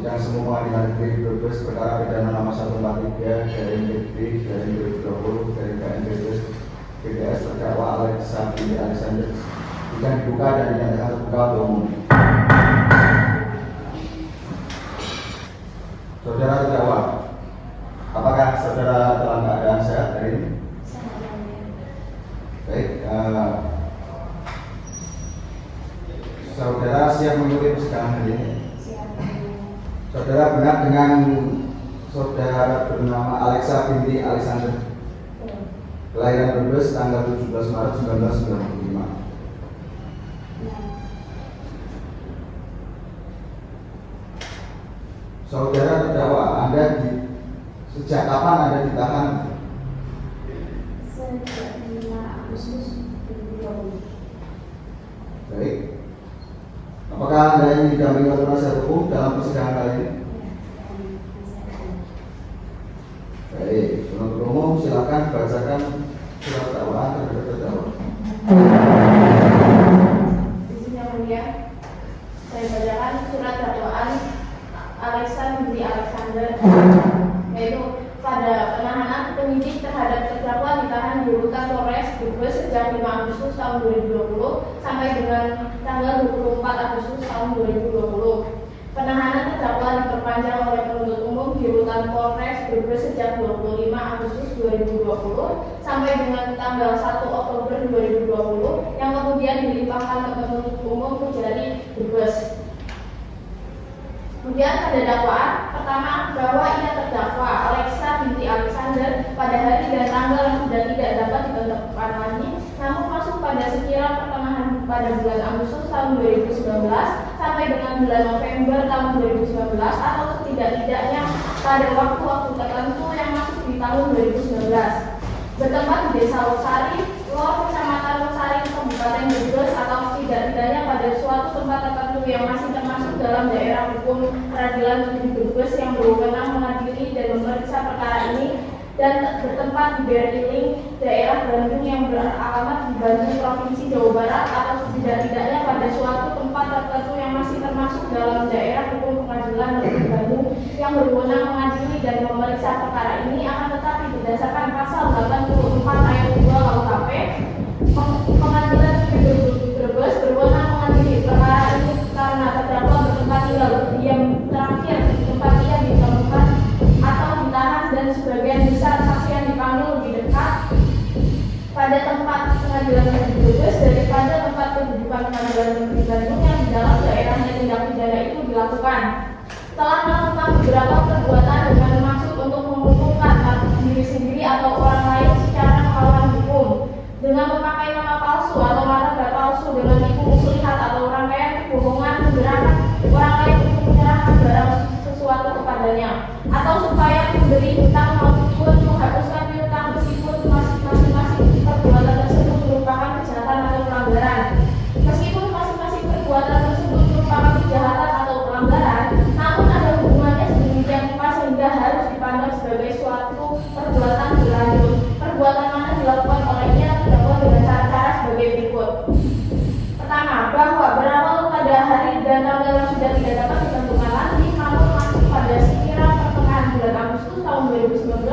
Sidang Semu Pengadilan Negeri Brebes perkara pidana nomor 143 garing PB garing 2020 garing KNPBS BDS terdakwa Alexa binti Alexander sidang dibuka dan dinyatakan terbuka untuk umum. Saudara terdakwa, apakah saudara dalam keadaan sehat hari ini? Baik, saudara siap mengikuti persidangan hari ini? Saudara benar dengan saudara bernama Alexa binti Alexander, kelahiran Brebes tanggal 17 Maret 1995. Saudara terdakwa, sejak kapan Anda ditahan? Sejak 5 Agustus 2020. Baik. Apakah Anda ingin didampingi oleh penasihat hukum dalam persidangan kali ini? Baik, penuntut umum silakan bacakan surat dakwaan terhadap terdakwa. Izin yang mulia, saya bacakan surat dakwaan Alexa binti Alexander, yaitu pada penahanan penyidik terhadap terdakwa ditahan di rutan Polres Brebes sejak 5 Agustus tahun 2020 sampai dengan tanggal 24 Agustus tahun 2020. Penahanan terdakwa diperpanjang oleh penuntut umum di rutan Polres Brebes sejak 25 Agustus 2020 sampai dengan tanggal 1 Oktober 2020 yang kemudian dilimpahkan ke penuntut umum Kejari Brebes. Kemudian pada dakwaan pertama bahwa ia terdakwa Alexa binti Alexander pada hari dan tanggal yang sudah tidak dapat ditentukan lagi, namun masuk pada sekira pertengahan pada bulan Agustus tahun 2019 sampai dengan bulan November tahun 2019 atau setidak-tidaknya pada waktu-waktu tertentu yang masuk di tahun 2019. Bertempat di Desa Losari, Lor, Kecamatan Losari, Kabupaten Brebes atau setidak-tidaknya pada suatu tempat tertentu yang masih termasuk dalam daerah hukum peradilan negeri Brebes yang berwenang mengadili dan memeriksa perkara ini, dan bertempat di Beriling, daerah Bandung yang beralamat di Bandung, Provinsi Jawa Barat atau setidak-tidaknya pada suatu tempat tertentu yang masih termasuk dalam daerah hukum pengadilan negeri Bandung yang berwenang mengadili dan memeriksa perkara ini, akan tetapi berdasarkan pasal 84 ayat 2 KUHP, pengadilan negeri Brebes berwenang mengadili perkara ini karena terdakwa bertempat tinggal berdiam terakhir di tempat ia ditemukan atau ditahan, dan sebagian besar saksi yang dipanggil lebih dekat pada tempat pengadilan negeri Brebes daripada tempat kedudukan pengadilan negeri Bandung yang di dalam daerahnya tindak pidana itu dilakukan. Telah melakukan beberapa perbuatan dengan maksud untuk menguntungkan diri sendiri atau orang lain secara melawan hukum dengan memakai nama palsu atau marga palsu dengan tipu muslihat atau rangkaian kebohongan menggerakkan orang lain untuk menyerahkan barang sesuatu kepadanya, atau supaya memberi hutang maupun menghapuskan piutang meskipun masing-masing perbuatan tersebut merupakan kejahatan atau pelanggaran. Meskipun masing-masing perbuatan tersebut merupakan kejahatan atau pelanggaran, namun ada hubungannya sedemikian rupa sehingga harus dipandang sebagai suatu perbuatan berlanjut. Perbuatan mana dilakukan olehnya terdakwa dengan cara-cara sebagai berikut. Pertama, bahwa berawal pada hari dan tanggal yang sudah tidak dapat ditentukan lagi, namun masih pada sekira pertengahan bulan Agustus tahun 2019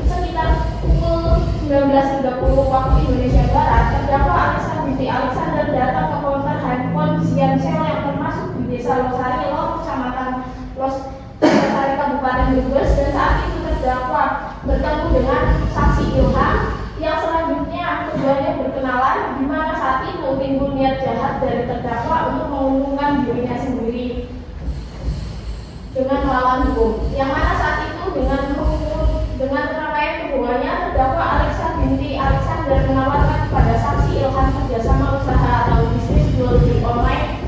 sekitar pukul 19.30 waktu Indonesia Barat, terdakwa Alexa binti Alexander datang ke counter handphone Siansel yang termasuk di Desa Losari, Lor, Kecamatan Losari, Kabupaten Brebes, dan saat itu terdakwa bertemu dengan saksi Ilham yang selanjutnya keduanya berkenalan, di mana saat itu timbul niat jahat dari terdakwa untuk menguntungkan dirinya sendiri dengan melawan hukum, yang mana saat itu dengan rangkaian hubungannya terdakwa Alexa binti Alexander menawarkan kepada saksi Ilham kerjasama usaha atau bisnis jual beli online,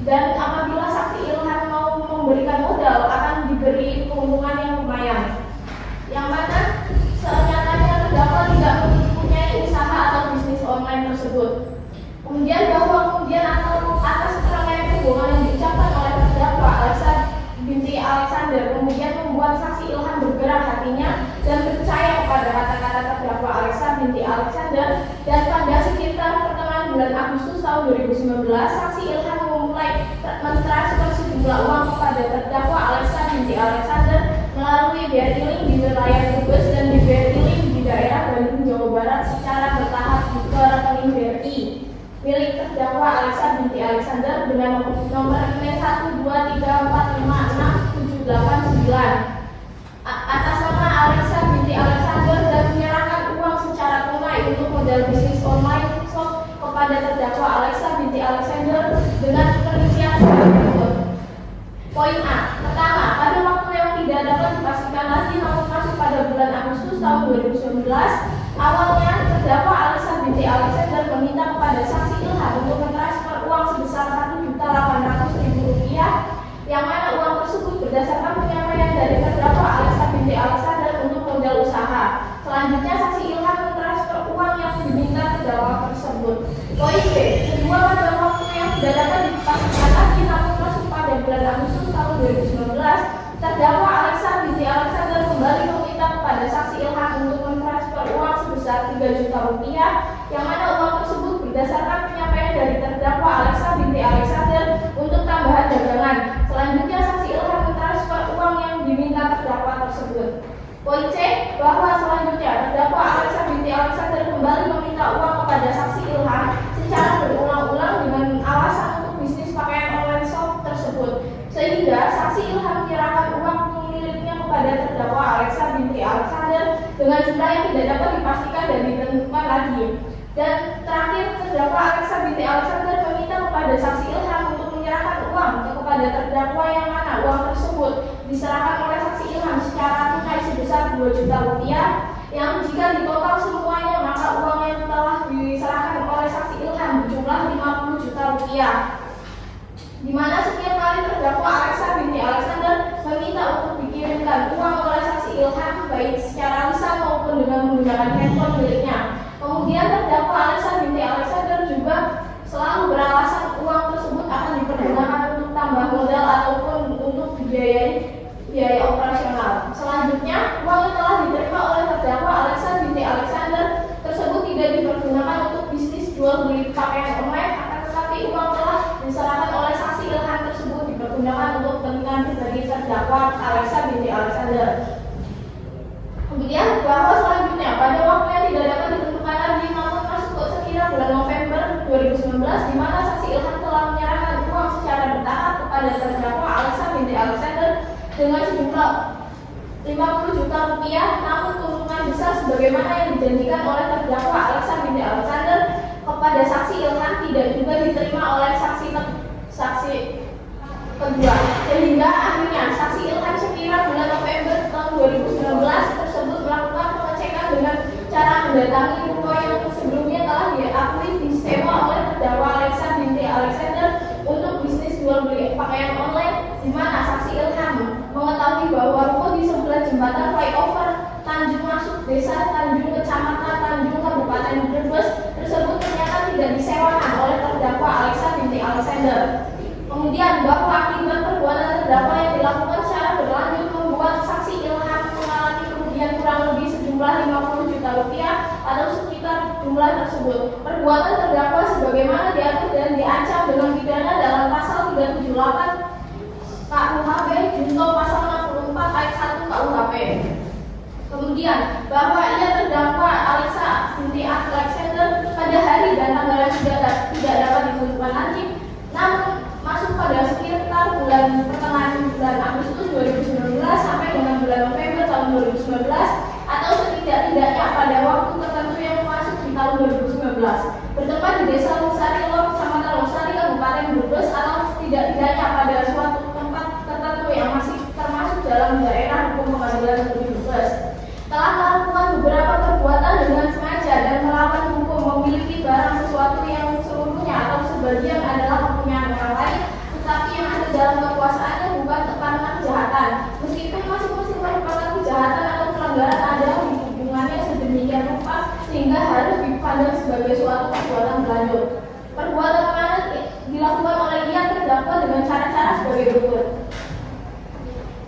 dan apabila saksi Ilham mau memberikan modal akan diberi keuntungan yang lumayan, yang mana senyatanya terdakwa tidak mempunyai usaha atau bisnis online tersebut. Kemudian atas rangkaian hubungan yang diucapkan oleh terdakwa Alexa binti Alexander kemudian membuat saksi Ilham bergerak hatinya dan percaya kepada kata-kata terdakwa Alexa binti Alexander, dan pada sekitar pertengahan bulan Agustus tahun 2019 saksi Ilham memulai mentransfer sejumlah uang kepada terdakwa Alexa binti Alexander melalui BRI di wilayah Brebes dan di BRI di daerah Bandung, Jawa Barat secara bertahap ke rekening BRI milik terdakwa Alexa binti Alexander dengan nomor rekening 123456789 atas nama Alexa binti Alexander dan menyerahkan uang secara tunai untuk modal bisnis online shop kepada terdakwa Alexa binti Alexander dengan perincian sebagai berikut. Poin A. Pertama, pada waktu yang tidak dapat dipastikan lagi namun masuk pada bulan Agustus tahun 2019, awalnya terdakwa Alexa binti Alexander meminta kepada saksi Ilham untuk mentransfer uang sebesar Rp1.800.000 yang mana uang tersebut berdasarkan penyampaian dari terdakwa Alexa binti Alexander untuk modal usaha. Selanjutnya saksi Ilham mentransfer uang yang diminta terdakwa tersebut. Poin B. Kedua, pada waktu yang tidak dapat dipastikan lagi namun masuk pada bulan Agustus tahun 2019, terdakwa Alexa binti Alexander kembali meminta kepada saksi Ilham untuk mentransfer uang sebesar Rp3 juta yang mana uang tersebut berdasarkan penyampaian dari terdakwa Alexa binti Alexander untuk tambahan dagangan. Selanjutnya saksi Ilham mentransfer uang yang diminta terdakwa tersebut. Poin C. Bahwa selanjutnya terdakwa Alexa binti Alexander kembali meminta uang kepada saksi Ilham secara berulang-ulang dengan alasan untuk bisnis pakaian online shop tersebut, sehingga saksi Ilham menyerahkan uang miliknya kepada terdakwa Alexa binti Alexander dengan jumlah yang tidak dapat dipastikan dan ditentukan lagi. Dan terakhir, terdakwa Alexa binti Alexander meminta kepada saksi Ilham untuk menyerahkan uang kepada terdakwa yang mana uang tersebut diserahkan oleh saksi Ilham secara tunai sebesar Rp2 juta yang jika ditotal semuanya maka uang yang telah diserahkan oleh saksi Ilham berjumlah Rp50 juta, di mana setiap kali terdakwa Alexa binti Alexander meminta untuk dikirimkan uang oleh saksi Ilham baik secara lisan maupun dengan menggunakan handphone miliknya. Kemudian terdakwa Alexa binti Alexander juga selalu beralasan uang tersebut akan dipergunakan untuk tambah modal ataupun untuk biaya operasional. Selanjutnya, uang yang telah diterima oleh terdakwa Alexa binti Alexander tersebut tidak dipergunakan untuk bisnis jual beli pakaian online, akan tetapi uang telah diserahkan oleh saksi Ilham tersebut dipergunakan untuk kepentingan pribadi terdakwa Alexa binti Alexander. Kemudian bahwa selanjutnya pada waktu yang tidak dapat ditentukan lagi namun masuk ke sekira bulan November 2019, di mana saksi Ilham telah menyerahkan uang secara bertahap kepada terdakwa Alexa binti Alexander dengan sejumlah Rp50 juta, namun keuntungan besar sebagaimana yang dijanjikan oleh terdakwa Alexa binti Alexander kepada saksi Ilham tidak juga diterima oleh saksi kedua, sehingga akhirnya saksi Ilham sekira bulan November tahun 2019 tersebut melakukan pengecekan dengan cara mendatangi ruko yang sebelumnya telah diakui disewa oleh terdakwa Alexa binti Alexander untuk bisnis jual beli pakaian online, di mana saksi Ilham mengetahui bahwa ruko di sebelah jembatan flyover Tanjung Masuk Desa Tanjung Kecamatan Tanjung Kabupaten Brebes tersebut ternyata tidak disewakan oleh terdakwa Alexa binti Alexander. Kemudian bahwa akibat perbuatan terdakwa yang dilakukan secara berlanjut membuat saksi Ilham mengalami kerugian kurang lebih sejumlah Rp50 juta atau sekitar jumlah tersebut. Perbuatan terdakwa sebagaimana diatur dan diancam dengan pidana dalam pasal 378 KUHP junto pasal 64 ayat 1 KUHP. Kemudian bahwa ia terdakwa Alexa binti Alexander pada hari dan tanggal yang tidak dapat ditentukan lagi, namun masuk pada sekitar pertengahan bulan Agustus 2019 sampai dengan bulan November tahun 2019 atau setidak-tidaknya pada waktu tertentu yang masuk di tahun 2019 bertempat di Desa Losari Lor, Kecamatan Losari, Kabupaten Brebes atau setidak-tidaknya pada suatu tempat tertentu yang masih termasuk dalam daerah hukum pengadilan negeri Brebes, telah melakukan beberapa perbuatan dengan sengaja dan melawan hukum, memiliki barang sesuatu yang seluruhnya atau sebagian adalah kepunyaan orang lain, tetapi yang ada dalam kekuasaannya bukan karena kejahatan, meskipun masing-masing merupakan kejahatan atau pelanggaran adalah hubungannya sedemikian rupa sehingga harus dipandang sebagai suatu perbuatan berlanjut. Perbuatan mana dilakukan oleh ia terdakwa dengan cara-cara sebagai berikut: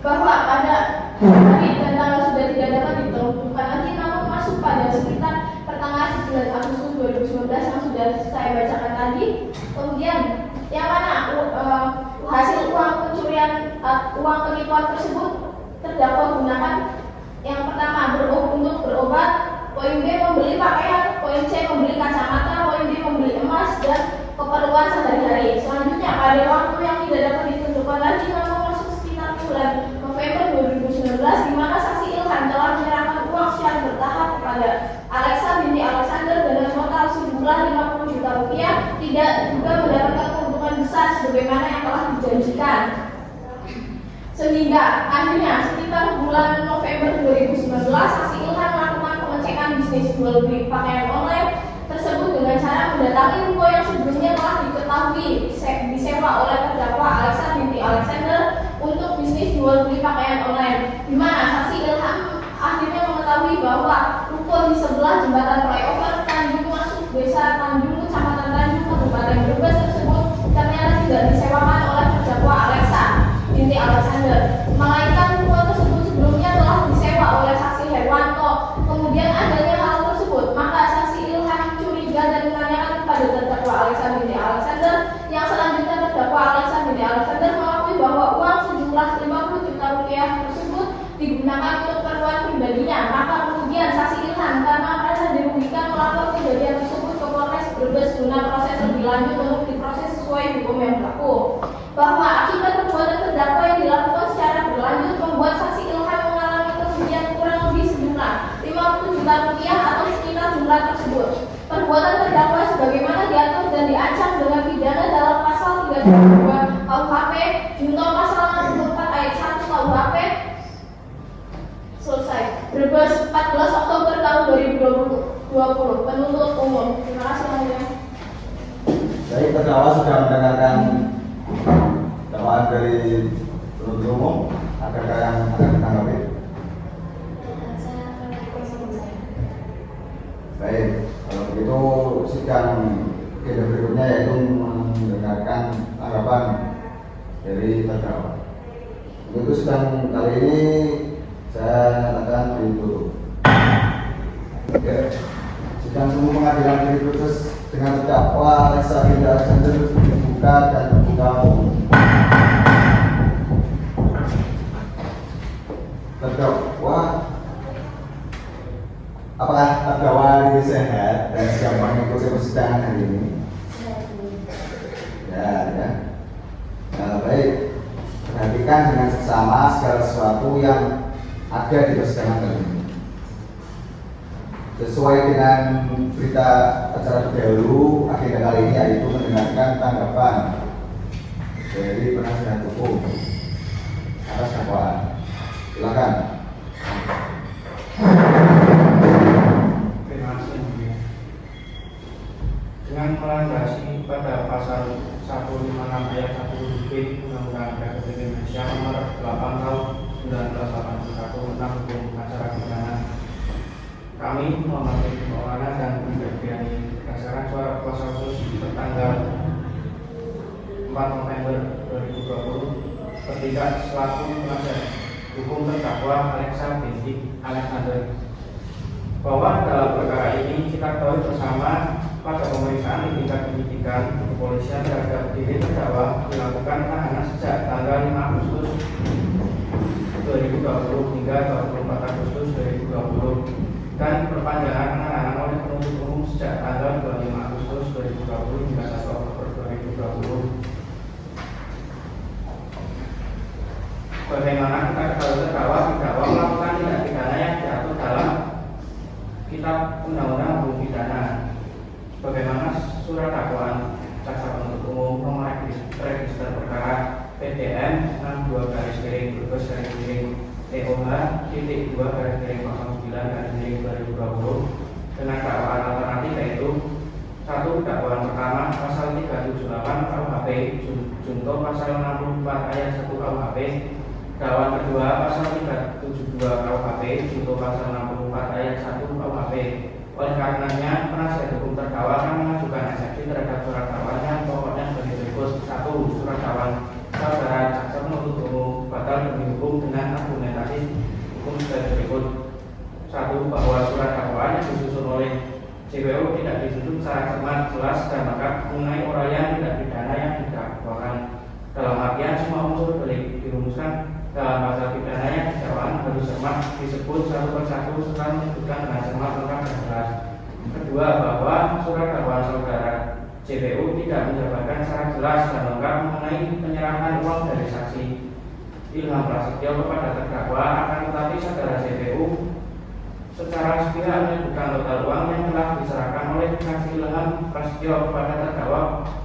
bahwa pada hari dan tanggal sudah tidak dapat ditentukan lagi namun masuk pada sekitar pertengahan bulan Agustus 2019 yang sudah saya bacakan tadi. Kemudian yang mana hasil uang pencurian uang penipuan tersebut terdakwa gunakan yang pertama untuk berobat, poin B membeli pakaian, poin C membeli kacamata, poin D membeli emas dan keperluan sehari-hari. Selanjutnya pada waktu yang tidak dapat ditentukan lagi namun masuk sekitar bulan November 2019 di mana saksi Ilham telah menyerahkan uang secara bertahap kepada Alexa binti Alexander dengan total sejumlah 50 juta rupiah, tidak juga mendapatkan keuntungan besar sebagaimana yang telah dijanjikan. Sehingga akhirnya sekitar bulan November 2019 saksi Ilham melakukan pengecekan bisnis jual beli pakaian online tersebut dengan cara mendatangi ruko yang sebelumnya telah diketahui disewa oleh terdakwa Alexa binti Alexander untuk bisnis jual beli pakaian online, di mana saksi Ilham akhirnya mengetahui bahwa ruko di sebelah jembatan flyover Tanjung Masuk Desa Tanjung Kecamatan Tanjung Kabupaten Brebes tersebut ternyata tidak disewakan oleh terdakwa Alexa binti Alexander, melainkan ruko tersebut sebelumnya telah disewa oleh saksi Herwanto. Kemudian adanya hal tersebut, maka saksi Ilham curiga dan menanyakan kepada terdakwa Alexa binti Alexander, yang selanjutnya terdakwa Alexa binti Alexander mengakui bahwa uang sejumlah 50 juta rupiah tersebut digunakan untuk keperluan pribadinya. Maka kemudian saksi Ilham karena merasa dirugikan melapor kejadian tersebut ke Polres Brebes guna proses lebih lanjut untuk diproses sesuai hukum yang berlaku. Bahwa akibat perbuatan terdakwa yang dilakukan secara berlanjut membuat saksi Ilham mengalami kerugian kurang lebih sejumlah 50 juta rupiah atau sekitar jumlah tersebut. Perbuatan terdakwa sebagaimana diatur dan diancam dengan pidana dalam pasal 32 KUHP junto pasal 64 ayat 1 KUHP. Selesai. Brebes 14 Oktober tahun 2020. Penuntut umum. Terima kasih yang mulia. Baik, terdakwa sudah mendengarkan dakwaan dari penuntut umum. Adakah yang akan ditanggapi? Baik, kalau begitu sidang agenda berikutnya yaitu mendengarkan tanggapan dari terdakwa. Untuk sidang kali ini saya nyatakan ditutup. Oke, sidang umum pengadilan negeri Brebes dengan terdakwa Alexa binti Alexander dibuka dan terbuka umum. Terdakwa, apakah terdakwa ini sehat dan siap mengikuti persidangan hari ini? Ya. Nah, baik. Perhatikan dengan seksama segala sesuatu yang ada di persidangan kali ini. Sesuai dengan berita acara terdahulu, agenda kali ini yaitu mendengarkan tanggapan dari penasihat hukum atas dakwaan. Silakan. Terima kasih. Dengan melandasi pada pasal 156 ayat 1 B Undang-Undang Republik Indonesia Nomor 8 Tahun 1981 tentang Hukum Acara Pidana, kami Muhammad Maulana dan Briani berdasarkan suara kuasa khusus tertanggal 4 November 2020 bertindak selaku penasihat hukum terdakwa Alexa binti Alexander bahwa dalam perkara ini kita tahu bersama pada pemeriksaan di tingkat penyidikan kepolisian terhadap diri terdakwa dilakukan tahanan sejak tanggal 5 Agustus 2020 hingga 24 Agustus 2020 dan perpanjangan penahanan oleh penuntut umum sejak tanggal 25 Agustus 2020 hingga 1 Oktober 2020. Bagaimana kita ketahui terdakwa melakukan tindak pidana yang diatur dalam Kitab Undang-Undang Hukum Pidana. Bagaimana surat dakwaan jaksa penuntut umum nomor register perkara PDM 62 Brebes TOH titik 2 09 2020 dengan dakwaan alternatif yaitu 1. Dakwaan pertama pasal 378 KUHP junto pasal 64 ayat 1 KUHP. Dakwaan kedua pasal 372 KUHP junto pasal 64 ayat 1 KUHP. Oleh karenanya penasihat hukum terdakwa akan mengajukan eksepsi terhadap surat dakwaan yang pokoknya sebagai berikut. 1. Surat dakwaan saudara jaksa penuntut umum batal demi hukum dengan argumentasi hukum sebagai berikut. 1. Bahwa surat dakwaan yang disusun oleh JWO tidak disusun secara cermat, jelas dan lengkap mengenai uraian tindak pidana yang didakwakan. Dalam artian semua unsur delik dirumuskan dalam pasal pidana yang dakwaan harus cermat disebut satu persatu serta menyebutkan dengan cermat lengkap dan jelas. Kedua, bahwa surat dakwaan saudara JPU tidak menjabarkan secara jelas dan lengkap mengenai penyerahan uang dari saksi Ilham Prasetyo kepada terdakwa, akan tetapi saudara JPU secara sepihak menyebutkan total uang yang telah diserahkan oleh saksi Ilham Prasetyo kepada terdakwa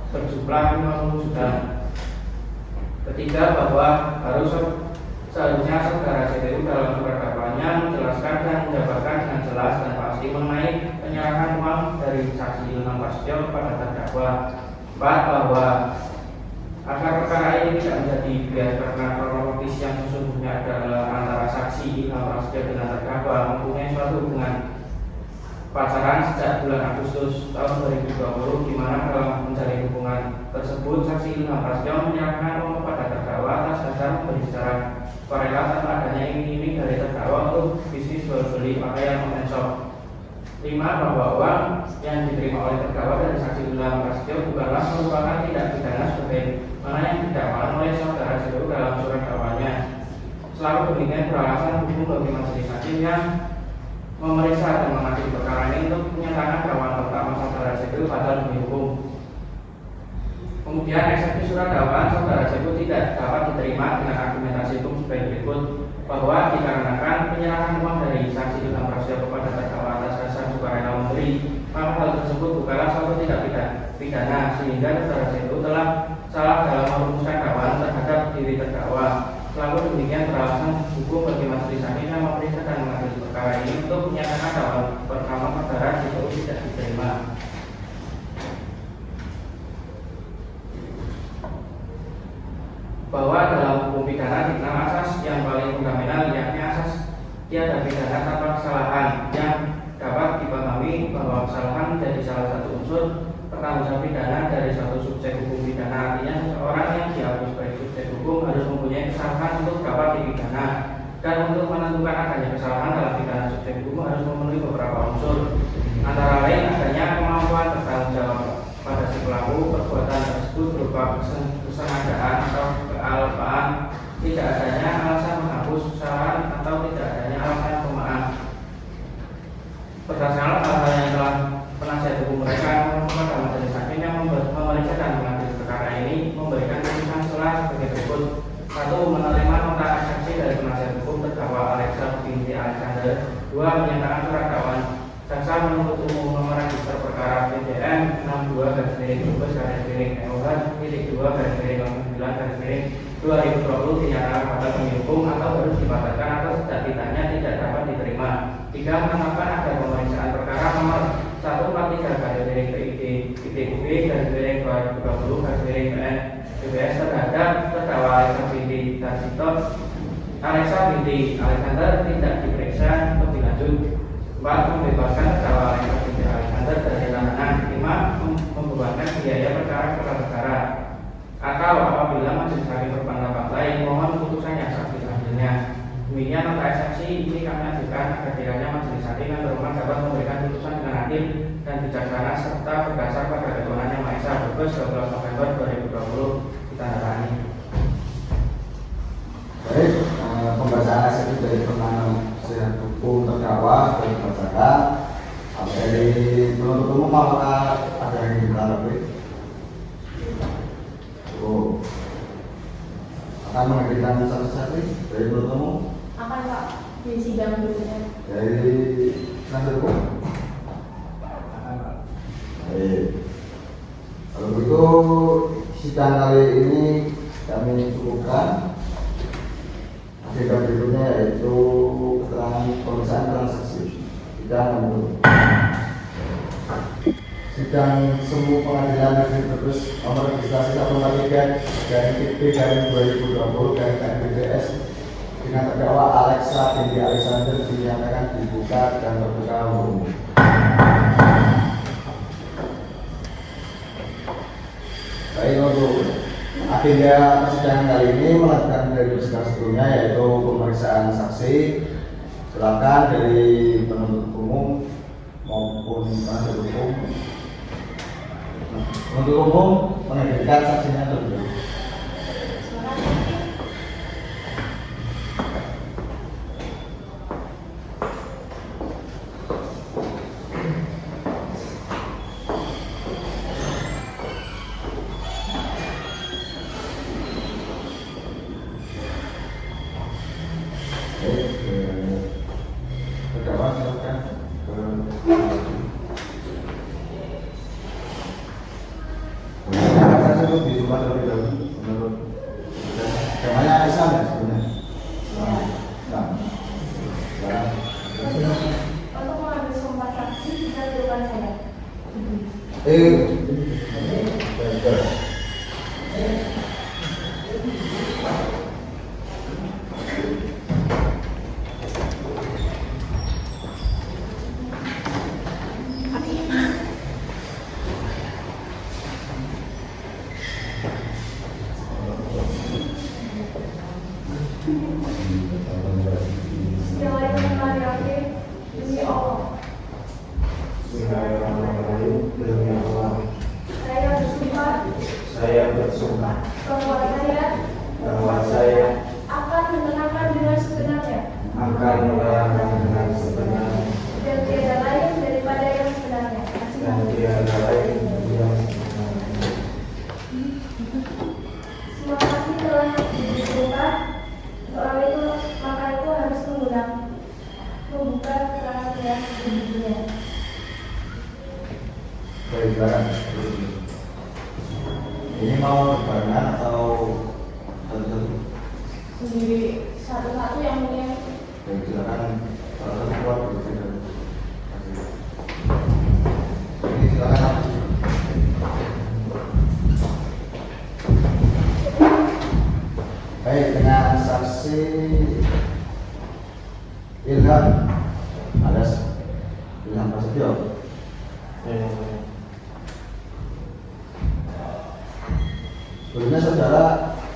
berjumlah 50 juta. Ketiga, bahwa seharusnya saudara JPU dalam surat dakwaannya menjelaskan dan menjabarkan dengan jelas dan pasti mengenai penyerahan uang dari saksi Ilham Prasetyo kepada terdakwa. 4, bahwa agar perkara ini tidak menjadi bias karena kronologis yang sesungguhnya adalah antara saksi Ilham Prasetyo dengan terdakwa mempunyai suatu hubungan pacaran sejak bulan Agustus tahun 2020, di mana dalam menjalin hubungan tersebut saksi Ilham Prasetyo menyerahkan uang kepada terdakwa atas dasar memberi secara sukarela tanpa adanya iming-iming dari terdakwa untuk bisnis jual beli pakaian online shop. 5, bahwa uang yang diterima oleh terdakwa dari saksi Ilham Prasetyo bukanlah merupakan tindak pidana sebagai mana yang didakwakan oleh saudara JPU dalam surat dakwaannya. Selalu demikian beralasan hukum bagi majelis hakim yang memeriksa dan mengadili perkara ini untuk menyatakan dakwaan pertama saudara JPU batal demi hukum. Kemudian eksepsi surat dakwaan saudara JPU tidak dapat diterima dengan argumentasi hukum sebagai berikut, bahwa dikarenakan penyerahan uang dari saksi Ilham Prasetyo kepada terdakwa atas dasar sukarela memberi, maka hal tersebut bukanlah suatu tindak pidana sehingga saudara JPU telah salah dalam merumuskan dakwaan terhadap diri terdakwa. Selalu demikian beralasan hukum bagi majelis hakim yang memeriksa dan mengadili perkara ini untuk menyatakan dakwaan pertama saudara JPU tidak diterima. Bahwa dalam hukum pidana dikenal asas yang paling fundamental, yakni asas tiada pidana tanpa kesalahan, yang dapat dipahami bahwa kesalahan menjadi salah satu unsur pertanggungjawaban pidana dari suatu subjek hukum pidana. Artinya seseorang yang dianggap sebagai subjek hukum harus mempunyai kesalahan untuk dapat dipidana, dan untuk menentukan adanya kesalahan dalam pidana subjek hukum harus memenuhi beberapa unsur, antara lain adanya kemampuan bertanggung jawab pada si pelaku perbuatan tersebut berupa kesengajaan atau kealpaan, tidak adanya alasan menghapus kesalahan atau tidak adanya alasan pemaaf. Berdasarkan hal-hal yang telah penasihat hukum mereka kepada majelis hakim yang memeriksa dan mengadili perkara ini memberikan putusan setelah sebagai berikut. 1, menerima nota eksepsi dari penasihat hukum terdakwa Alexa binti Alexander. 2, menyatakan surat dakwaan jaksa menuntut umum nomor register perkara PDM 62-EOH-2-9-2020 dinyatakan batal demi hukum atau harus dibatalkan atau setidak-tidaknya tidak dapat diterima. 3, menetapkan agar pemeriksaan perkara nomor 143-PIDB-2020-PN-BBS terhadap terdakwa Alexa binti Alexander tidak diperiksa lebih lanjut. 4, membebaskan terdakwa Alexa binti Alexander dari tahanan. 5, membebankan biaya perkara kepada negara, atau apabila majelis hakim berpendapat lain mohon putusan yang sah selanjutnya. Demikian nota eksepsi ini kami ajukan agar kiranya majelis hakim yang berwenang dapat memberikan putusan dengan adil dan bijaksana serta berdasar pada ketuhanan yang Maha Esa. 12 November 2020 ditandatangani. Baik, pembacaan eksepsi dari penasihat hukum terdakwa sudah dibacakan. Dari penuntut umum apakah ada yang ditanggapi? Akan menghadirkan saksi-saksi dari penuntut umum? Akan Pak, di sidang berikutnya. Dari penasihat hukum? Akan Pak. Baik. Kalau begitu sidang kali ini kami cukupkan. Agenda berikutnya yaitu keterangan pemeriksaan transaksi. Sidang semu pengadilan negeri Brebes nomor registrasi 143-TP-2020-KPDS dengan terdakwa Alexa binti Alexander dinyatakan dibuka dan terbuka umum. Baik, untuk agenda persidangan kali ini melanjutkan dari persidangan sebelumnya yaitu pemeriksaan saksi. Silakan dari penuntut umum maupun penasihat hukum. Penuntut umum menghadirkan saksinya terlebih dahulu. Terdakwa silakan ke saya sebut di rumah terlebih dahulu menurut temanya Aisyah ya sebenarnya. Nah, Untuk mengambil sumpah saksi bisa dilakukan saya. betul. Bismillahirrahmanirrahim. Demi Allah, Bismillahirrahmanirrahim. Demi Allah, saya bersumpah bahwa saya akan menerangkan dengan sebenarnya akan menerangkan dengan sebenarnya dan tiada lain daripada yang sebenarnya. dan tiada lain yang sebenarnya. Semua saksi telah ditentukan. Soal itu maka itu harus membuka keterangan yang sesungguhnya. Baik, silakan. Ini mau barengan atau satu-satu? Sendiri satu-satu yang mulia. Baik, silakan satu keluar begitu. Ini silakan. Baik, dengan saksi Ilham alias Ilham Prasetyo. Sebelumnya saudara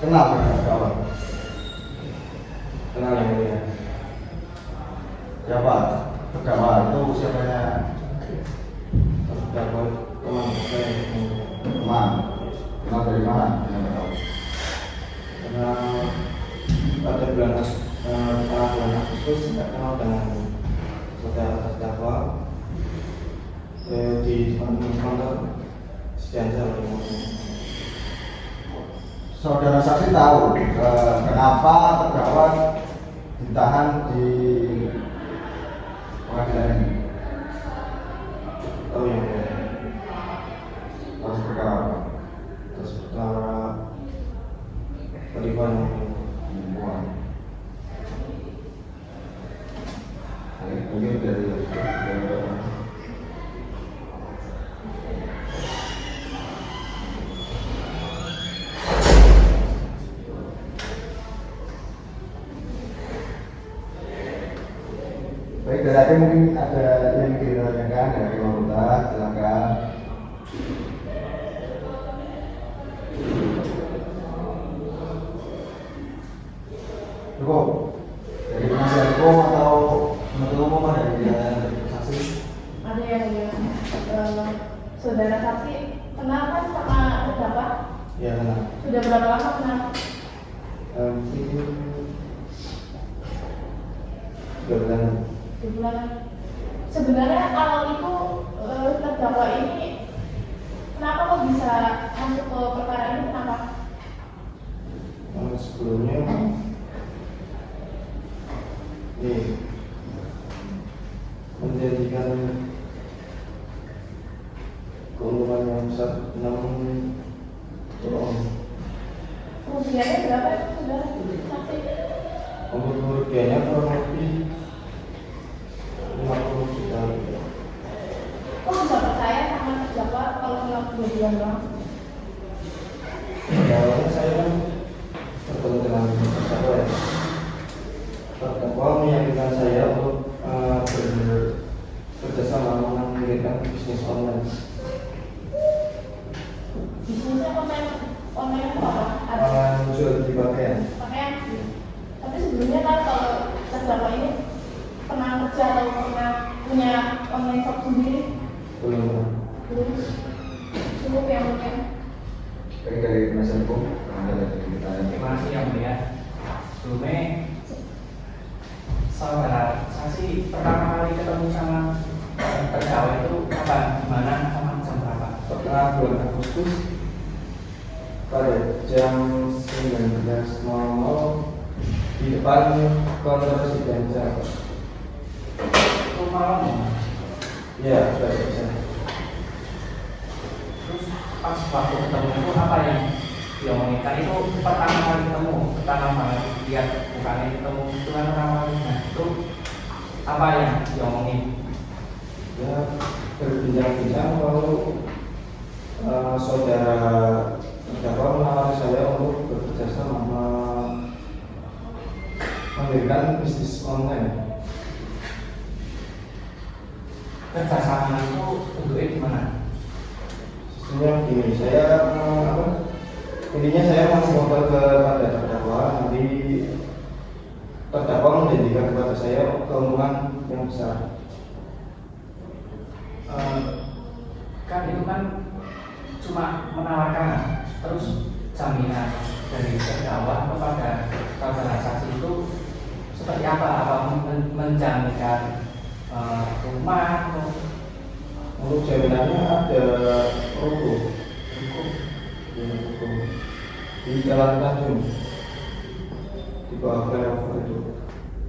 kenal dengan terdakwa? Kenal yang mulia. Siapa? Terdakwa itu siapanya? Terdakwa teman saya Teman. Kenal dari mana? Yang tahu. kenal pada bulan Agustus tidak kenal dengan saudara terdakwa di kantor Sediansa. Saudara saksi tahu kenapa terdakwa ditahan di pengadilan ini? Tahu yang mulia. Atas perkara apa? Terus perkara penipuan. Pembunuhan. Mungkin dari baik, dari akhir mungkin ada yang ditanyakan dari wanita, silakan. Cukup. Dari penasihat hukum atau penuntut umum ada yang saksi? Ada yang mulia. Saudara saksi kenal kan sama terdakwa? Ya kenal. Sudah berapa lama kenal? Mungkin 3 bulan. 2 bulan. Sebenarnya awal itu terdakwa ini kenapa kok bisa masuk ke perkara ini? Kenapa? Sebelumnya menjadikan keuntungan yang besar, namun Kerugiannya berapa itu saudara saksi? untuk kerugiannya kurang lebih 50 juta. Kok bisa percaya sama terdakwa kalau cuma 2 bulan doang? Awalnya saya kan bertemu dengan terdakwa ya. Terdakwa meyakinkan saya untuk bekerjasama mendirikan bisnis online. Bisnisnya online itu apa? Jual beli pakaian. Pakaian. Tapi sebelumnya kan kalau terdakwa ini pernah kerja atau pernah punya online shop sendiri? Belum. Belum. Cukup yang mungkin. Baik, dari penasihat hukum ada lagi ditanya. Terima kasih yang mulia. Sebelumnya saudara saksi pertama kali ketemu sama terdakwa itu kapan, di mana, sama jam berapa? Pertengahan bulan Agustus pada jam 19.00 di di depan kantor presiden saya. Itu malam ya? Ya, sudah selesai. Terus pas waktu ketemu itu apa yang diomongin? Kan itu pertama kali ketemu, pertama kali lihat bukannya ketemu itu kan pertama kali. Nah itu apa yang diomongin? Ya, berbincang-bincang kalau saudara terdakwa menawari saya untuk bekerja sama mendirikan bisnis online. Kerjasama itu bentuknya gimana? Sistemnya begini, saya intinya saya masih modal kepada terdakwa, nanti terdakwa menjanjikan kepada saya keuntungan yang besar. Kan itu kan cuma menawarkan, terus jaminan dari terdakwa kepada saudara saksi itu seperti apa? Apa menjaminkan rumah atau Untuk jaminannya ada ruko di Jalan Tanjung di bawah flyover itu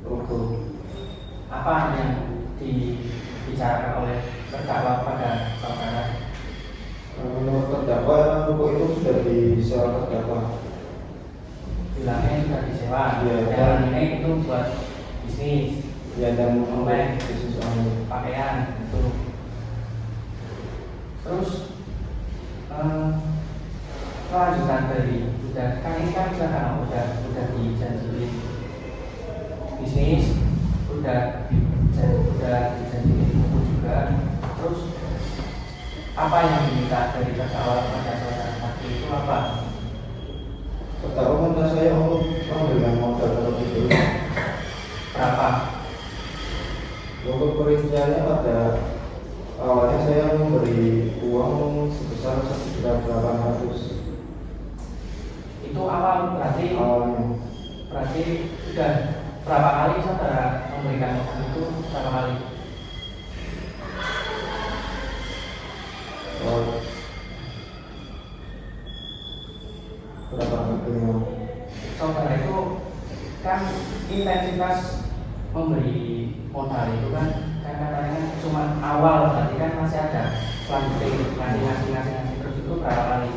ruko. apa yang dibicarakan oleh terdakwa pada saudara? Menurut terdakwa ruko itu sudah disewa terdakwa. Bilangnya sudah disewa, Iya, dan ini itu buat bisnis Ya, dan online, bisnis online. pakaian itu. Terus kelanjutan dari kan ini kan udah dijanjiin bisnis, udah dijanjiin buku juga. Terus apa yang diminta dari terdakwa pada saudara saksi itu apa? Terdakwa minta saya untuk memberikan modal terlebih dulu. Berapa? Untuk perinciannya pada awalnya saya memberi uang sebesar 1.800.000 Itu awal berarti awalnya. udah berapa kali saudara memberikan uang itu, berapa kali? Berapa harganya? Saudara itu kan intensitas memberi modal itu kan katanya cuma awal, berarti kan masih ada selanjutnya ngasih terus itu berapa kali?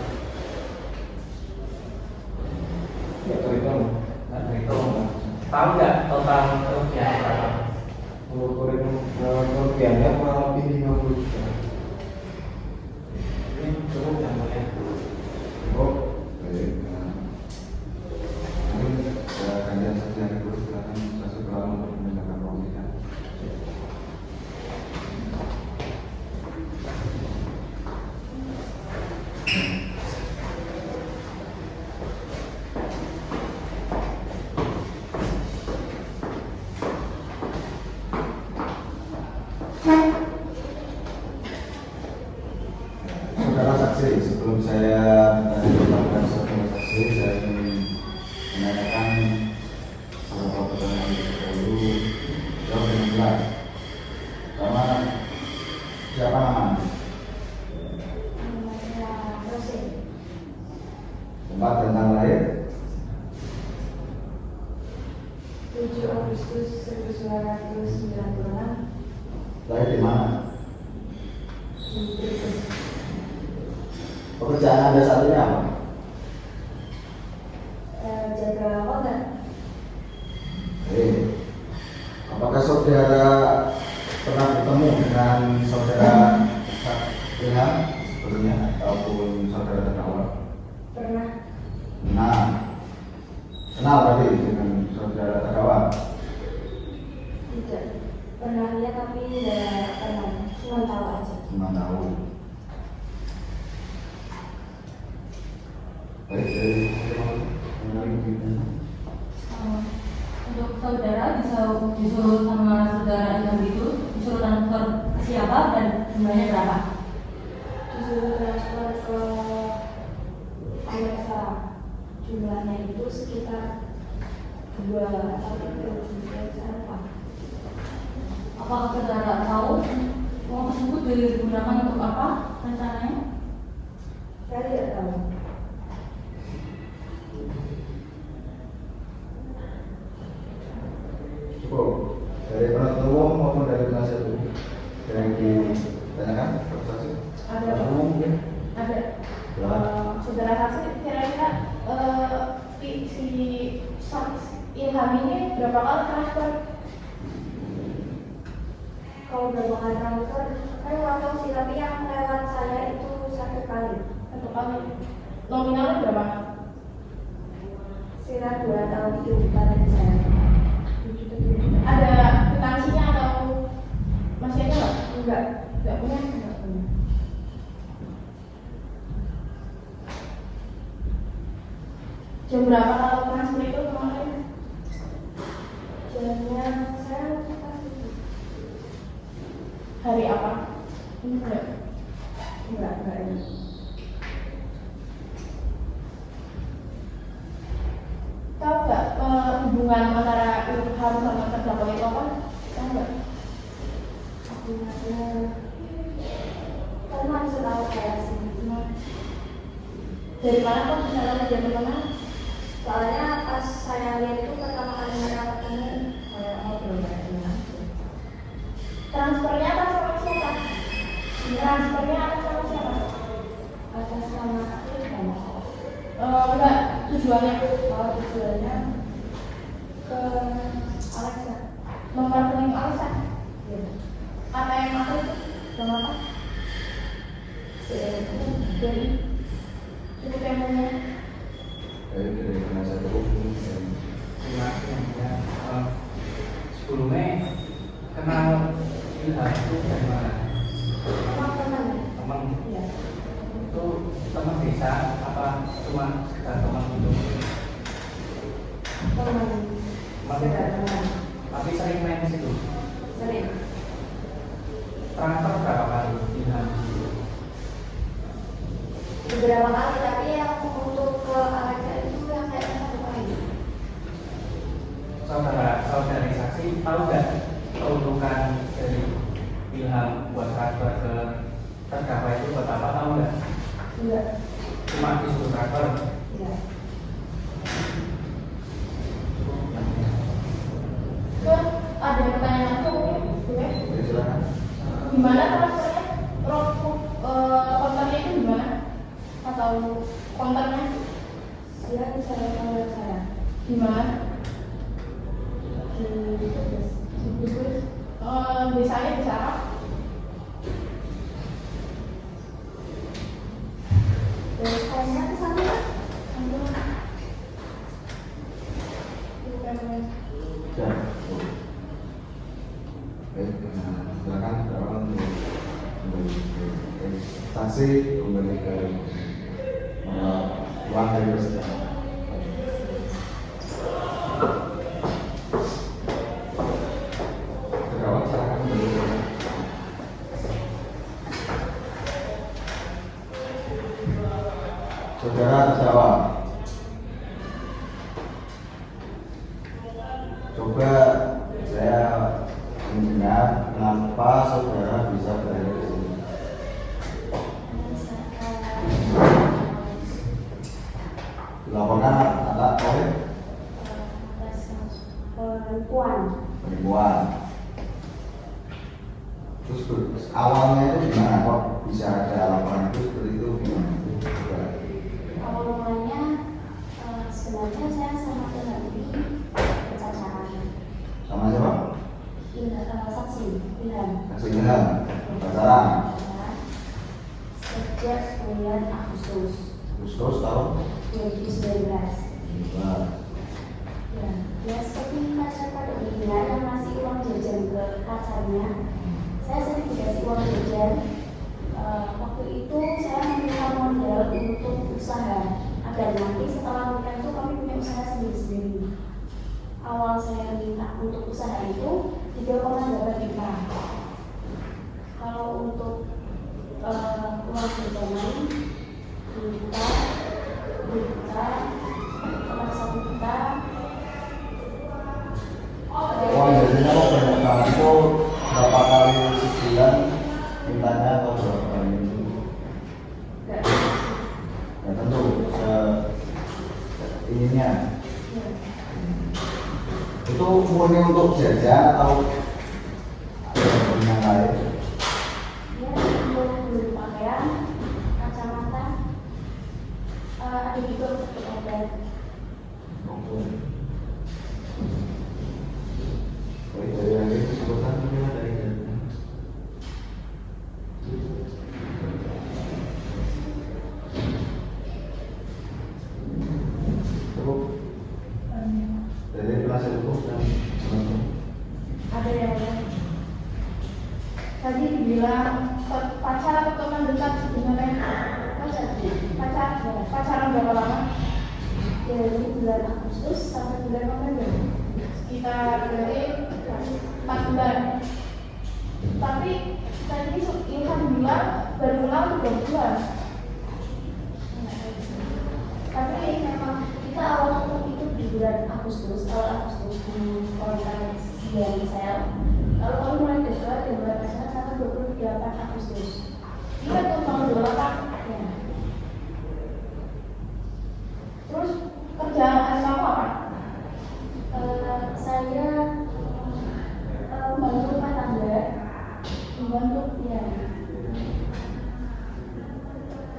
Ya terhitung. Nggak terhitung. Tahu nggak total kerugian berapa? Untuk kerugiannya kurang lebih 50 juta. Ini cukup yang mulia. Oh, baik. Mungkin kalian saja yang kedua silakan satu kelam untuk mendengarkan pembicaraan. Saudara saksi, sebelum saya menyampaikan saudara saksi, saya ingin menanyakan beberapa pertanyaan terlebih dahulu. Jawab dengan jelas. Pertama, siapa namanya? Namanya Rosin. Tempat dan tanggal lahir? 7 Agustus 1996 Lahir di mana? di Brebes. Pekerjaan Anda saat ini apa? Jaga hotel. Apakah saudara pernah bertemu dengan saudara Ilham sebelumnya ataupun saudara terdakwa? Pernah. Nah, kenal berarti dengan saudara terdakwa? Tidak pernah lihat, tapi tidak pernah, cuma tahu aja. Cuma tahu. Baik, dari Untuk saudara bisa disuruh sama saudara Ilham itu disuruh transfer ke siapa dan jumlahnya berapa? Disuruh transfer ke Alexa, jumlahnya itu sekitar 2 atau 3 juta, saya lupa. Apakah saudara tahu uang tersebut digunakan untuk apa rencananya? Saya tidak tahu. Cukup. Dari penuntut umum maupun dari penasihat hukum yang ditanyakan, Pak Saksi? Ada. Mungkin. Ada. Saudara saksi kira-kira si Ilham ini berapa kali transfer? Kalau berapa kali transfer, saya nggak tahu sih, tapi yang lewat saya itu 1 kali. 1 kali. Nominalnya berapa? Sekitar 2 tahun itu dari saya. Ada kwitansinya atau masih ada nggak? Enggak. Nggak punya. Jam berapa kalau transfer itu kemarin? Jamnya saya lupa sih. Hari apa? Enggak. Enggak ini. Tahu nggak hubungan antara Ilham sama terdakwa itu apa? Tahu nggak? Karena bisa tahu saya sih. Dari mana kok bisa tahu dia teman? Soalnya pas saya lihat itu pertama kali mereka ketemu, saya ngobrol dengan Transfernya atas sama siapa? Transfernya atas sama siapa? atas nama Ilham. Enggak, tujuannya Kalau tujuannya ke Alexa. nomor rekening Alisa. Ya. ATM aku itu nomor apa? Dari cukup yang punya. Dari penasihat hukum. Terima kasih. Sebelumnya kenal Ilham itu dari mana? Teman-teman. Teman Iya. itu teman desa apa cuma sekedar teman itu? Teman. Sekedar teman. Tapi sering main di situ. Sering. Transfer berapa kali Ilham? Beberapa kali, tapi yang untuk ke Alexa itu yang saya 1 kali. Saudari saksi tahu nggak keuntungan dari Ilham buat transfer ke terdakwa itu buat apa, tahu nggak? Enggak. Cuma disuruh transfer. Iya. Terus ada pertanyaan aku mungkin, gue. Oke, silakan. Gimana transfernya? Konternya itu gimana? Atau konternya Dia bisa lihat saya. gimana? Di Terus desanya bisa apa? Desanya ke sana. Ya. Baik, silakan kawan kembali ke saksi, kembali ke ruang dari persidangan. Kawan silakan kembali ke saudara terdakwa. Coba saya mendengar kenapa saudara bisa berada di sini. Dilaporkan anak oleh penipuan. Terus awalnya itu gimana kok bisa ada laporan itu seperti itu gimana? Coba. Awal mulanya sebenarnya saya sama Ilham berpacaran. Sama siapa? Saksi Ilham. Saksi Ilham, pacaran. Sejak bulan Agustus Agustus tahun 2019. Nah, Ya, dia sering pacar pada umumnya yang ngasih uang jajan ke pacarnya. Saya sering dikasih uang jajan. Waktu itu saya meminta modal untuk usaha agar nanti setelah nikah itu kami punya usaha sendiri-sendiri. Awal saya minta untuk usaha itu 3,8 juta. Kalau untuk uang jajanan juta, 1 juta. uang jajannya kok banyak banget itu berapa kali sebulan mintanya atau berapa kali itu? Enggak. Ya tentu ininya. Itu itu murni untuk jajan atau ada yang lain? Ya, untuk beli pakaian, kacamata, ada juga untuk obat. Dari yang itu sebutan mungkin dari cukup dari penasihat hukum dan penonton. Ada yang lain? Tadi dibilang pacaran atau teman dekat sebenarnya pacaran berapa lama? Dari bulan Agustus sampai bulan November. Sekitar dari 4 bulan. Tapi tadi Ilham bilang baru kenal 3 bulan. Tapi memang kita awal ketemu itu di bulan Agustus, awal Agustus di kontak dari saya. Lalu kami mulai dekat di bulan pacaran sampai 28 Agustus. Iya tuh tahun 28. Ya. Terus kerjaan kamu apa? Saya membantu rumah tangga. Membantu. Ya,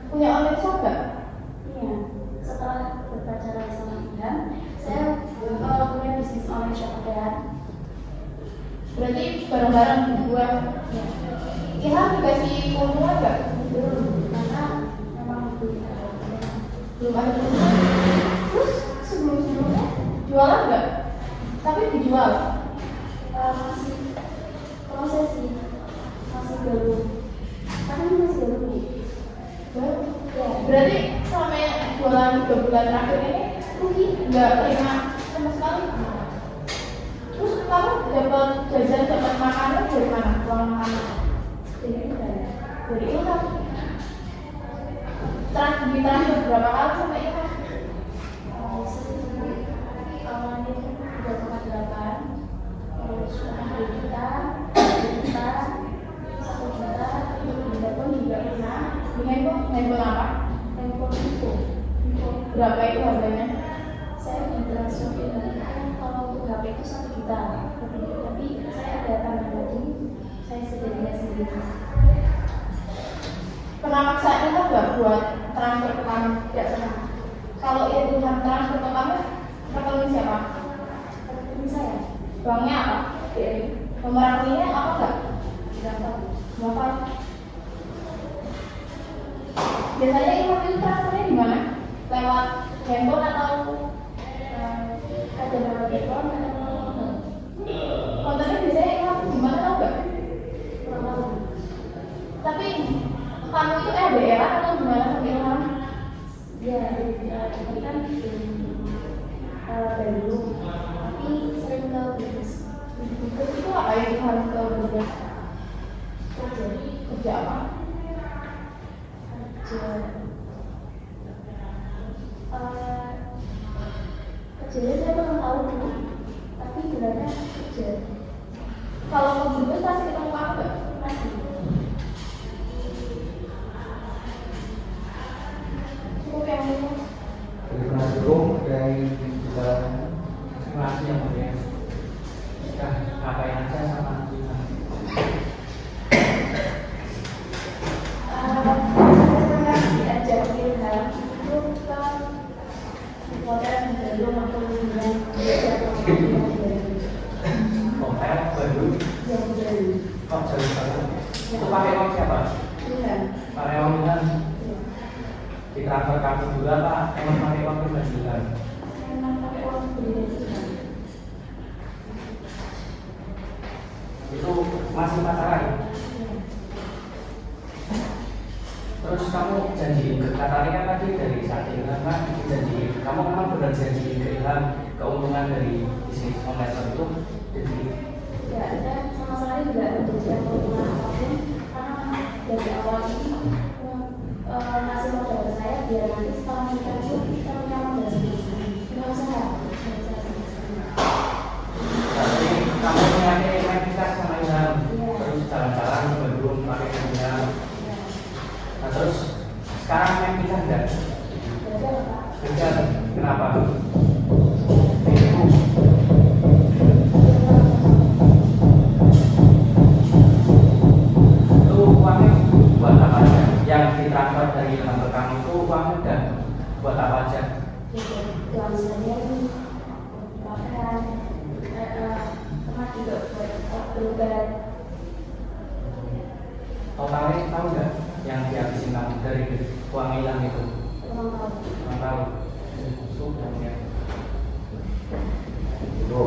Punya online shop gak? iya. Setelah berpacaran sama Ilham, saya punya bisnis online shop pakaian. Berarti bareng-bareng berdua. Ya. Ilham dikasih keuntungan gak? Belum, karena memang belum ada. Belum ada keuntungan. Terus sebelum-sebelumnya jualan gak? Tapi dijual. Masih proses sih, masih baru. Karena ini masih baru nih. Baru. Ya. Berarti selama jualan 3 bulan terakhir ini rugi nggak terima sama sekali. Terus kamu dapat jajan, dapat makanan dari mana? Uang makanan Jadi udah. dari Ilham. Terakhir berapa kali sama Ilham? Awalnya 3,8, terus 2 juta, 1 juta, 1 juta, pun juga pernah. Di handphone apa? Handphone itu, Berapa itu harganya? saya ditransfer kalau untuk HP itu 1 juta, tapi saya ada tambahan lagi, saya sediakan sendiri. Pernah maksa Ilham nggak buat transfer ke kamu? Tidak pernah. Kalau Ilham transfer ke kamu, rekening siapa? Ini saya, Banknya apa? BRI. Nomor rekeningnya apa nggak? tidak tahu. Berapa? Biasanya Ilham itu transfernya di mana? Lewat handphone atau Ada nama telepon, ada nama kontennya biasanya Ilham di mana tau nggak? kurang tahu. Tapi kamu itu LDR atau gimana sama Ilham? Ya, ini kan baru, tapi sering ke bisnis Terus itu apa yang Ilham ke Brebes? kerja. Kerja apa? Kerjanya saya belum tahu dulu, tapi bilangnya kerja Kalau ke Brebes pasti ketemu kamu nggak? masih. Cukup yang itu. Dari penasihat hukum ada yang bisa Terima kasih yang mulia. Sudah ngapain aja sama kita. Saya pernah diajak Ilham itu ke hotel belum atau bulan Hotel baru. yang baru. Kok jauh banget? Itu pakai uang siapa? Ilham. Pakai uang kan? Di transfer kamu juga Pak? Emang pakai uang pribadi kan? Memang pakai uang pribadi Ilham. Itu masih pacaran. Terus kamu janji ke Katari kan tadi dari saat Ilham kan janji kamu memang benar janji ke Ilham keuntungan dari bisnis online itu jadi Ya, saya sama sekali tidak ada berjalan keuntungan apapun karena dari awal ini ngasih modal ke saya biar nanti setelah menikah itu kita punya modal sendiri. Nggak usah. tapi kamu punya identitas sama Ilham Iya. terus jalan-jalan belum pakai Ilham. Nah terus sekarang yang kita enggak Belajar Pak. kerja kenapa? tahu nggak yang dihabisin kamu dari uang hilang itu? Ulang tahun. Ulang tahun. Sudah ya. Itu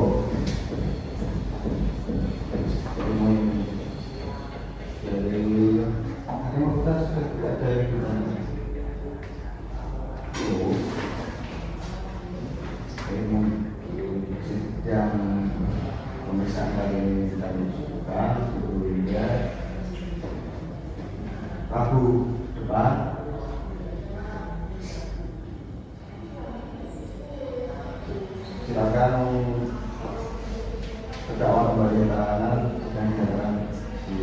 dari ada yang kita sudah dari yang pemeriksaan kali ini kita lakukan itu hingga Rabu depan. Silakan terdakwa kembali tahanan dan dinyatakan di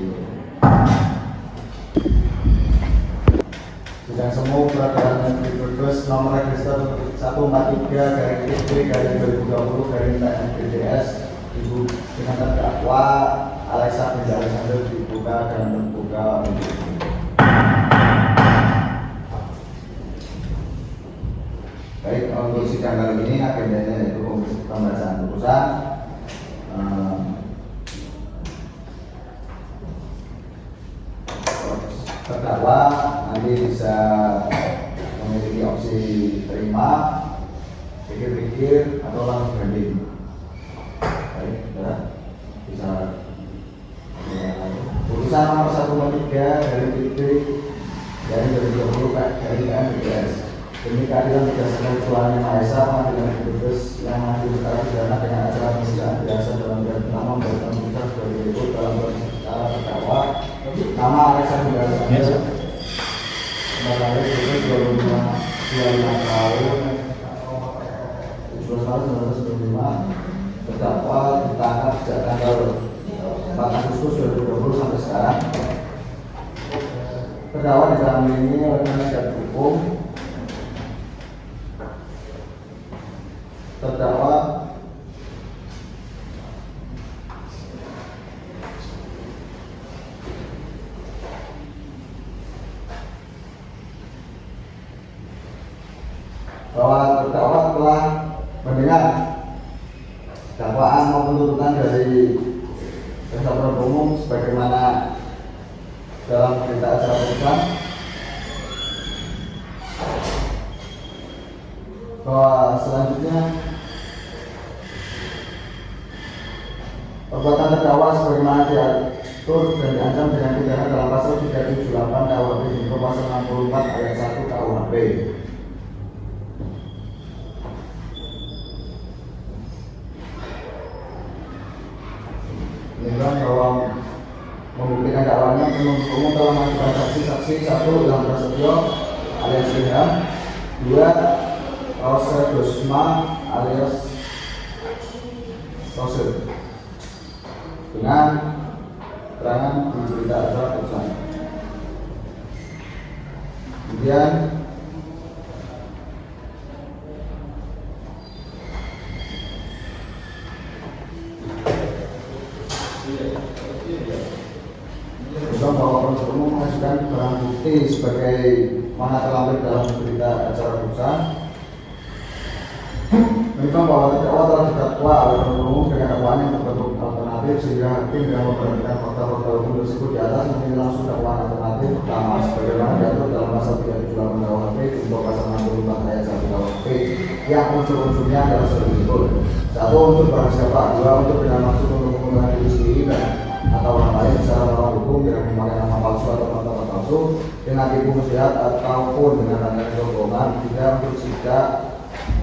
sidang semu peradilan negeri Brebes nomor register 143/IP/2020/TNBDS Ibu dengan terdakwa Alexa Binti Alexander dibuka dan terbuka untuk baik. Untuk sidang kali ini agendanya yaitu pembacaan putusan. Terdakwa nanti bisa memiliki opsi terima, pikir-pikir, atau langsung banding. Baik, ya. Bisa putusan nomor 103 dari titik dari 2020 dari TNBDS. Demi keadilan berdasarkan Tuhan Yang Maha Esa, pengadilan negeri Brebes yang mengadili perkara pidana dengan acara pemeriksaan biasa dalam bulan pertama memberikan putusan sebagai berikut dalam perkara terdakwa nama Alexa Binti Alexander, kembali Brebes 25 tahun 17 Maret 1995, terdakwa ditangkap sejak tanggal 4 Agustus 2020 sampai sekarang. Terdakwa didampingi oleh penasihat hukum. Terdakwa bahwa terdakwa telah mendengar dakwaan maupun tuntutan dari jaksa penuntut umum sebagaimana dalam berita acara putusan, bahwa selanjutnya perbuatan terdakwa sebagaimana diatur dan diancam dengan pidana dalam pasal 378 KUHP junto pasal 64 ayat 1 KUHP. Menimbang bahwa membuktikan dakwaannya penuntut umum telah mengajukan saksi-saksi: 1. Ilham Prasetyo alias Ilham, 2. Rose Dosma alias Rose dengan keterangan di berita acara putusan. Kemudian bahwa penuntut umum mengajukan barang bukti sebagai mana terlampir dalam berita acara putusan. Menimbang bahwa terdakwa telah didakwa oleh penuntut umum dengan dakwaan yang berbentuk alternatif, sehingga hakim dengan memperhatikan fakta-fakta hukum tersebut di atas menilai langsung dakwaan alternatif pertama sebagaimana diatur dalam pasal 378 KUHP junto pasal 64 ayat 1 KUHP yang unsur-unsurnya adalah sebagai berikut: 1. Unsur barang siapa, 2. Unsur dengan maksud untuk menguntungkan diri sendiri dan atau orang lain secara melawan hukum dengan memakai nama palsu atau martabat palsu dengan tipu muslihat ataupun dengan rangkaian kebohongan. 3. Unsur sidak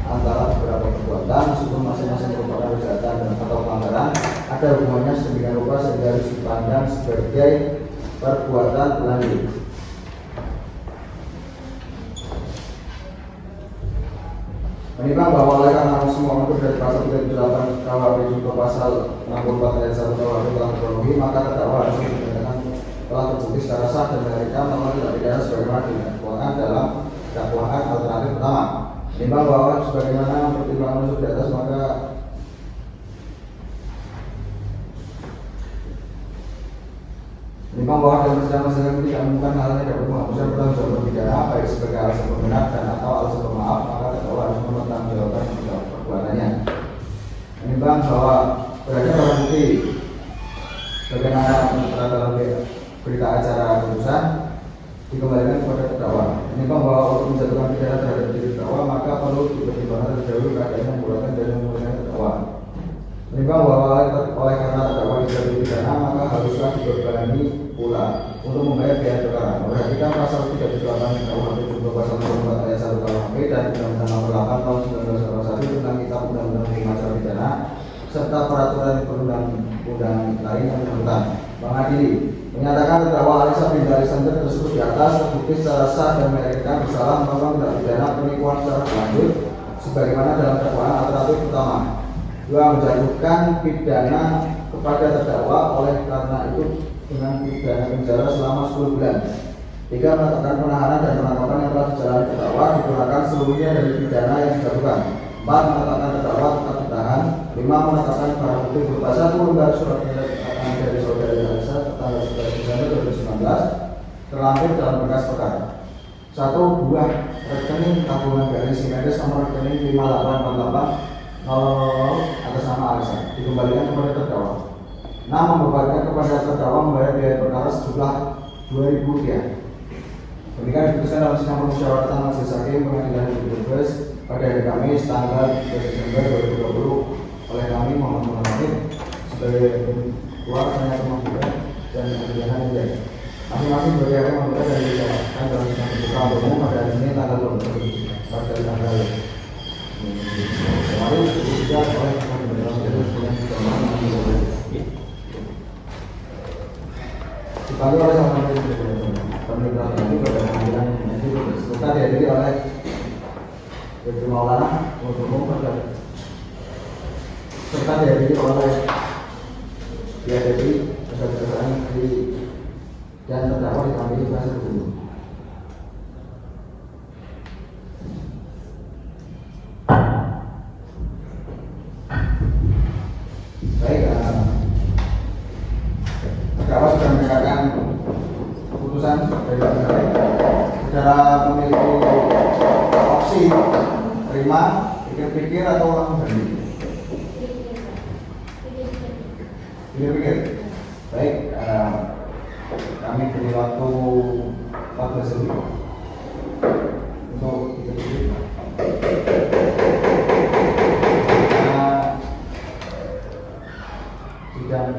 antara beberapa perbuatan meskipun masing-masing merupakan kejahatan dan atau pelanggaran ada hubungannya sedemikian rupa sehingga harus dipandang sebagai perbuatan berlanjut. Menimbang bahwa oleh karena semua unsur dari pasal 378 KUHP junto pasal 64 ayat 1 KUHP telah terpenuhi, maka terdakwa harus dinyatakan telah terbukti secara sah dan mengerikan melakukan tindak pidana sebagaimana didakwakan dalam dakwaan alternatif pertama. Menimbang bahwa sebagaimana pertimbangan unsur di atas, maka menimbang bahwa dalam persidangan tidak menemukan hal yang dapat menghapuskan pertanggungjawaban pidana baik sebagai alasan pembenar dan atau alasan pemaaf, maka terdakwa harus mempertanggungjawabkan perbuatannya. Menimbang bahwa berada barang bukti sebagaimana tertera dalam berita acara putusan dikembalikan kepada terdakwa. Menimbang bahwa untuk menjatuhkan pidana terhadap diri terdakwa maka perlu dipertimbangkan terlebih dahulu keadaan yang membolehkan dan memungkinkan terdakwa. Menimbang bahwa oleh karena terdakwa dijatuhi pidana maka haruslah dibebani pula untuk membayar biaya perkara. Memperhatikan pasal 38 KUHP junto pasal 24 ayat 1 KUHP dan Undang-Undang Nomor 8 Tahun 1981 tentang Kitab Undang-Undang Hukum Acara Pidana serta peraturan perundang-undang lain yang berkaitan. Mengadili menyatakan terdakwa Alisa binti Alexander tersebut di atas terbukti secara sah dan meyakinkan bersalah melakukan tindak pidana penipuan secara berlanjut sebagaimana dalam dakwaan alternatif pertama. 2. Menjatuhkan pidana kepada terdakwa oleh karena itu dengan pidana penjara selama 10 bulan. 3. Menetapkan penahanan dan penangkapan yang telah dijalani terdakwa dikeluarkan seluruhnya dari pidana yang dijatuhkan. 4. Menetapkan terdakwa tetap ditahan. 5. Menetapkan barang bukti berupa 1 lembar surat keterangan dari saudari Alisa tanggal 11 Desember 2019 terlampir dalam berkas perkara. 1. Buah rekening tabungan garis Simedes nomor rekening 5848 atas nama Alisa dikembalikan kepada terdakwa. 6. Membebankan kepada terdakwa membayar biaya perkara sejumlah Rp2.000. Demikian diputuskan dalam sidang permusyawaratan Majelis Hakim Pengadilan Negeri Brebes pada hari Kamis tanggal 3 Desember 2020 oleh kami Muhammad Hamid sebagai keluar saya pemanggilan dan pemilihan yang masing-masing sebagai hakim anggota dan dilakukan dalam sidang terbuka untuk umum pada hari Senin tanggal 20 pada tanggal kemarin juga oleh pengadilan dipanggil oleh sama pemerintahan itu pada pengadilan itu serta dihadiri oleh Dr. Maulana Umum serta dihadiri oleh peserta di dan terdakwa dipanggil penasihat hukum. Baik, terdakwa sudah mendengarkan keputusan dari majelis. Saudara memiliki opsi terima, pikir-pikir atau langsung banding? Pikir-pikir. Baik, kami beri waktu 14 detik untuk pikir-pikir. Sidang